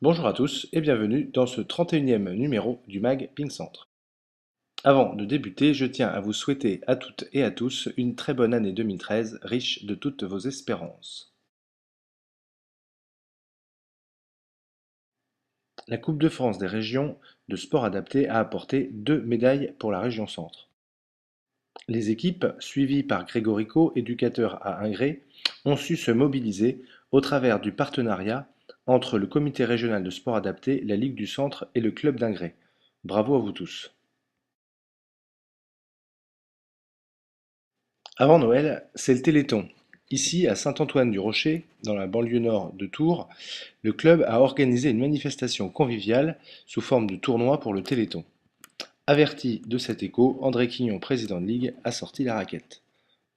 Bonjour à tous et bienvenue dans ce 31e numéro du MAG Ping Centre. Avant de débuter, je tiens à vous souhaiter à toutes et à tous une très bonne année 2013, riche de toutes vos espérances. La Coupe de France des régions de sport adapté a apporté 2 médailles pour la région Centre. Les équipes, suivies par Grégorico, éducateur à Ingré, ont su se mobiliser au travers du partenariat entre le comité régional de sport adapté, la Ligue du Centre et le club d'Ingré. Bravo à vous tous. Avant Noël, c'est le Téléthon. Ici, à Saint-Antoine-du-Rocher, dans la banlieue nord de Tours, le club a organisé une manifestation conviviale sous forme de tournoi pour le Téléthon. Averti de cet écho, André Quignon, président de Ligue, a sorti la raquette.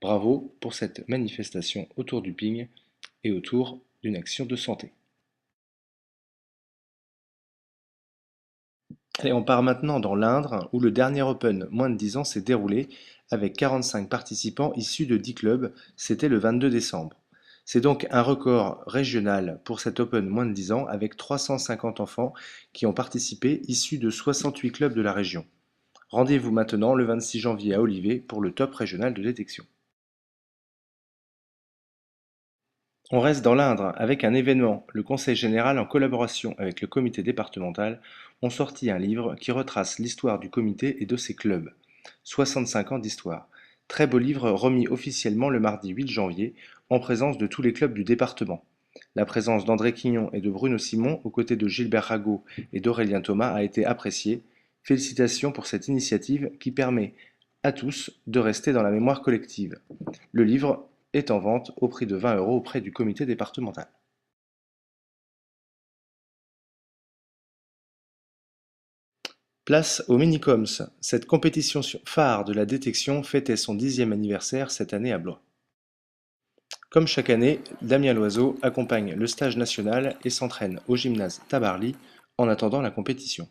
Bravo pour cette manifestation autour du ping et autour d'une action de santé. Et on part maintenant dans l'Indre, où le dernier Open moins de 10 ans s'est déroulé avec 45 participants issus de 10 clubs. C'était le 22 décembre. C'est donc un record régional pour cet Open moins de 10 ans avec 350 enfants qui ont participé issus de 68 clubs de la région. Rendez-vous maintenant le 26 janvier à Olivet pour le top régional de détection. On reste dans l'Indre avec un événement. Le Conseil général, en collaboration avec le comité départemental, ont sorti un livre qui retrace l'histoire du comité et de ses clubs. 65 ans d'histoire. Très beau livre remis officiellement le mardi 8 janvier en présence de tous les clubs du département. La présence d'André Quignon et de Bruno Simon aux côtés de Gilbert Rago et d'Aurélien Thomas a été appréciée. Félicitations pour cette initiative qui permet à tous de rester dans la mémoire collective. Le livre est en vente au prix de 20 € auprès du comité départemental. Place aux Minicoms. Cette compétition phare de la détection fêtait son 10e anniversaire cette année à Blois. Comme chaque année, Damien Loiseau accompagne le stage national et s'entraîne au gymnase Tabarly en attendant la compétition.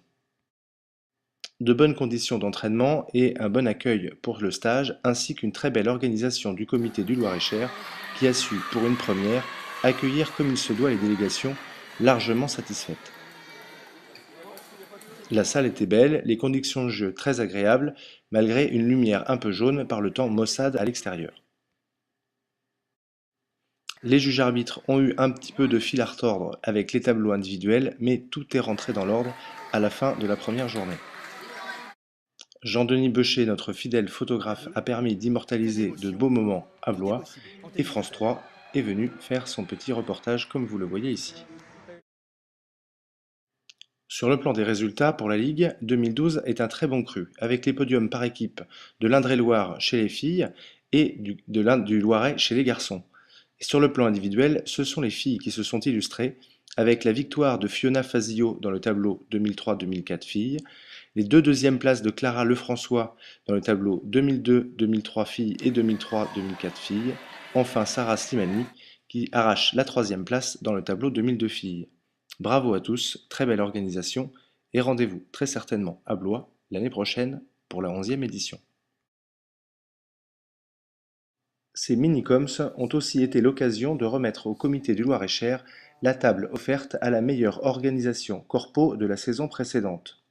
De bonnes conditions d'entraînement et un bon accueil pour le stage, ainsi qu'une très belle organisation du comité du Loir-et-Cher qui a su, pour une première, accueillir comme il se doit les délégations, largement satisfaites. La salle était belle, les conditions de jeu très agréables, malgré une lumière un peu jaune par le temps maussade à l'extérieur. Les juges arbitres ont eu un petit peu de fil à retordre avec les tableaux individuels, mais tout est rentré dans l'ordre à la fin de la première journée. Jean-Denis Beucher, notre fidèle photographe, a permis d'immortaliser de beaux moments à Blois, et France 3 est venu faire son petit reportage comme vous le voyez ici. Sur le plan des résultats pour la Ligue, 2012 est un très bon cru, avec les podiums par équipe de l'Indre-et-Loire chez les filles et du Loiret chez les garçons. Et sur le plan individuel, ce sont les filles qui se sont illustrées, avec la victoire de Fiona Fazio dans le tableau 2003-2004 filles, les deux deuxièmes places de Clara Lefrançois dans le tableau 2002-2003 filles et 2003-2004 filles, enfin Sarah Slimani qui arrache la troisième place dans le tableau 2002 filles. Bravo à tous, très belle organisation et rendez-vous très certainement à Blois l'année prochaine pour la 11e édition. Ces mini-coms ont aussi été l'occasion de remettre au comité du Loir-et-Cher la table offerte à la meilleure organisation corpo de la saison précédente.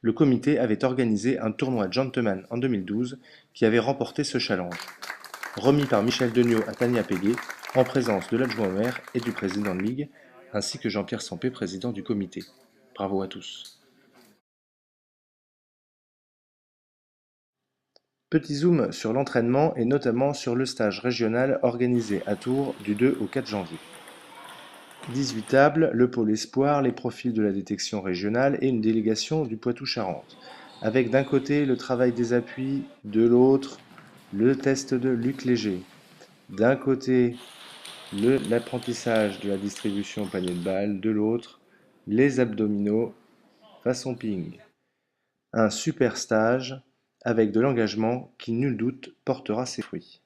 Le comité avait organisé un tournoi gentleman en 2012 qui avait remporté ce challenge, remis par Michel Degnaud à Tania Péguet, en présence de l'adjoint au maire et du président de Ligue, ainsi que Jean-Pierre Sampé, président du comité. Bravo à tous. Petit zoom sur l'entraînement et notamment sur le stage régional organisé à Tours du 2 au 4 janvier. 18 tables, le pôle espoir, les profils de la détection régionale et une délégation du Poitou-Charentes, avec d'un côté le travail des appuis, de l'autre le test de Luc Léger, d'un côté l'apprentissage de la distribution au panier de balles, de l'autre les abdominaux façon ping. Un super stage avec de l'engagement qui, nul doute, portera ses fruits.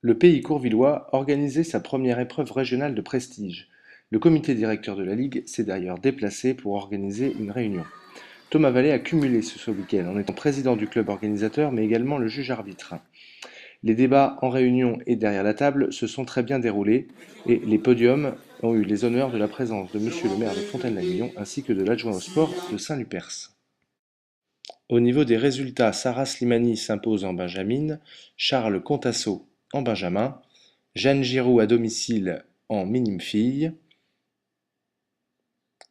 Le pays courvillois organisait sa première épreuve régionale de prestige. Le comité directeur de la Ligue s'est d'ailleurs déplacé pour organiser une réunion. Thomas Vallée a cumulé ce week-end en étant président du club organisateur mais également le juge arbitre. Les débats en réunion et derrière la table se sont très bien déroulés et les podiums ont eu les honneurs de la présence de Monsieur le maire de Fontaine-la-Millon ainsi que de l'adjoint au sport de Saint-Lupers. Au niveau des résultats, Sarah Slimani s'impose en benjamin, Charles Contasso en benjamin, Jeanne Giroux à domicile en minime fille,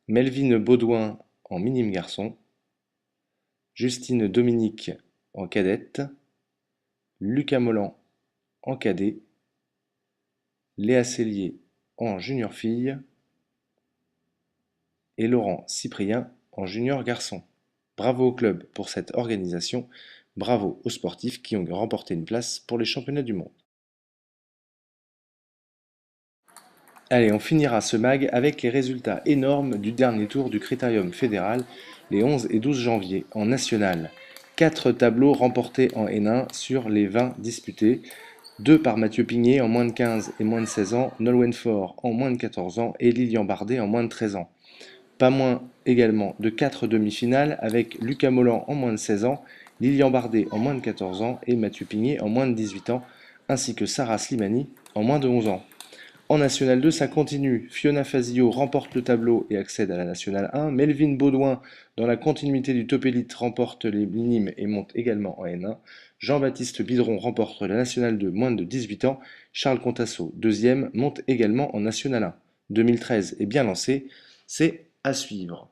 Melvine Baudouin en minime garçon, Justine Dominique en cadette, Lucas Molland en cadet, Léa Cellier en junior fille et Laurent Cyprien en junior garçon. Bravo au club pour cette organisation, bravo aux sportifs qui ont remporté une place pour les championnats du monde. Allez, on finira ce mag avec les résultats énormes du dernier tour du Critérium fédéral les 11 et 12 janvier en national. 4 tableaux remportés en N1 sur les 20 disputés, 2 par Mathieu Pigné en moins de 15 et moins de 16 ans, Nolwenn Faure en moins de 14 ans et Lilian Bardet en moins de 13 ans. Pas moins également de 4 demi-finales avec Lucas Molland en moins de 16 ans, Lilian Bardet en moins de 14 ans et Mathieu Pigné en moins de 18 ans, ainsi que Sarah Slimani en moins de 11 ans. En National 2, ça continue. Fiona Fazio remporte le tableau et accède à la National 1. Melvin Baudouin, dans la continuité du Top Elite, remporte les minimes et monte également en N1. Jean-Baptiste Bidron remporte la National 2 moins de 18 ans. Charles Contasso, deuxième, monte également en National 1. 2013 est bien lancé, c'est à suivre.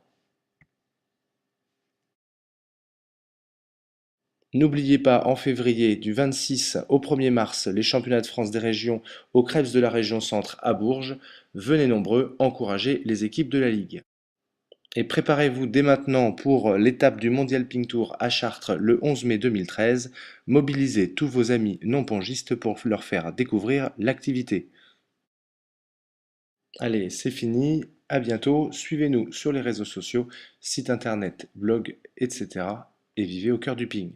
N'oubliez pas, en février, du 26 au 1er mars, les championnats de France des régions au Krebs de la région Centre à Bourges. Venez nombreux encourager les équipes de la Ligue. Et préparez-vous dès maintenant pour l'étape du Mondial Ping Tour à Chartres le 11 mai 2013. Mobilisez tous vos amis non-pongistes pour leur faire découvrir l'activité. Allez, c'est fini. À bientôt. Suivez-nous sur les réseaux sociaux, site internet, blog, etc. Et vivez au cœur du ping.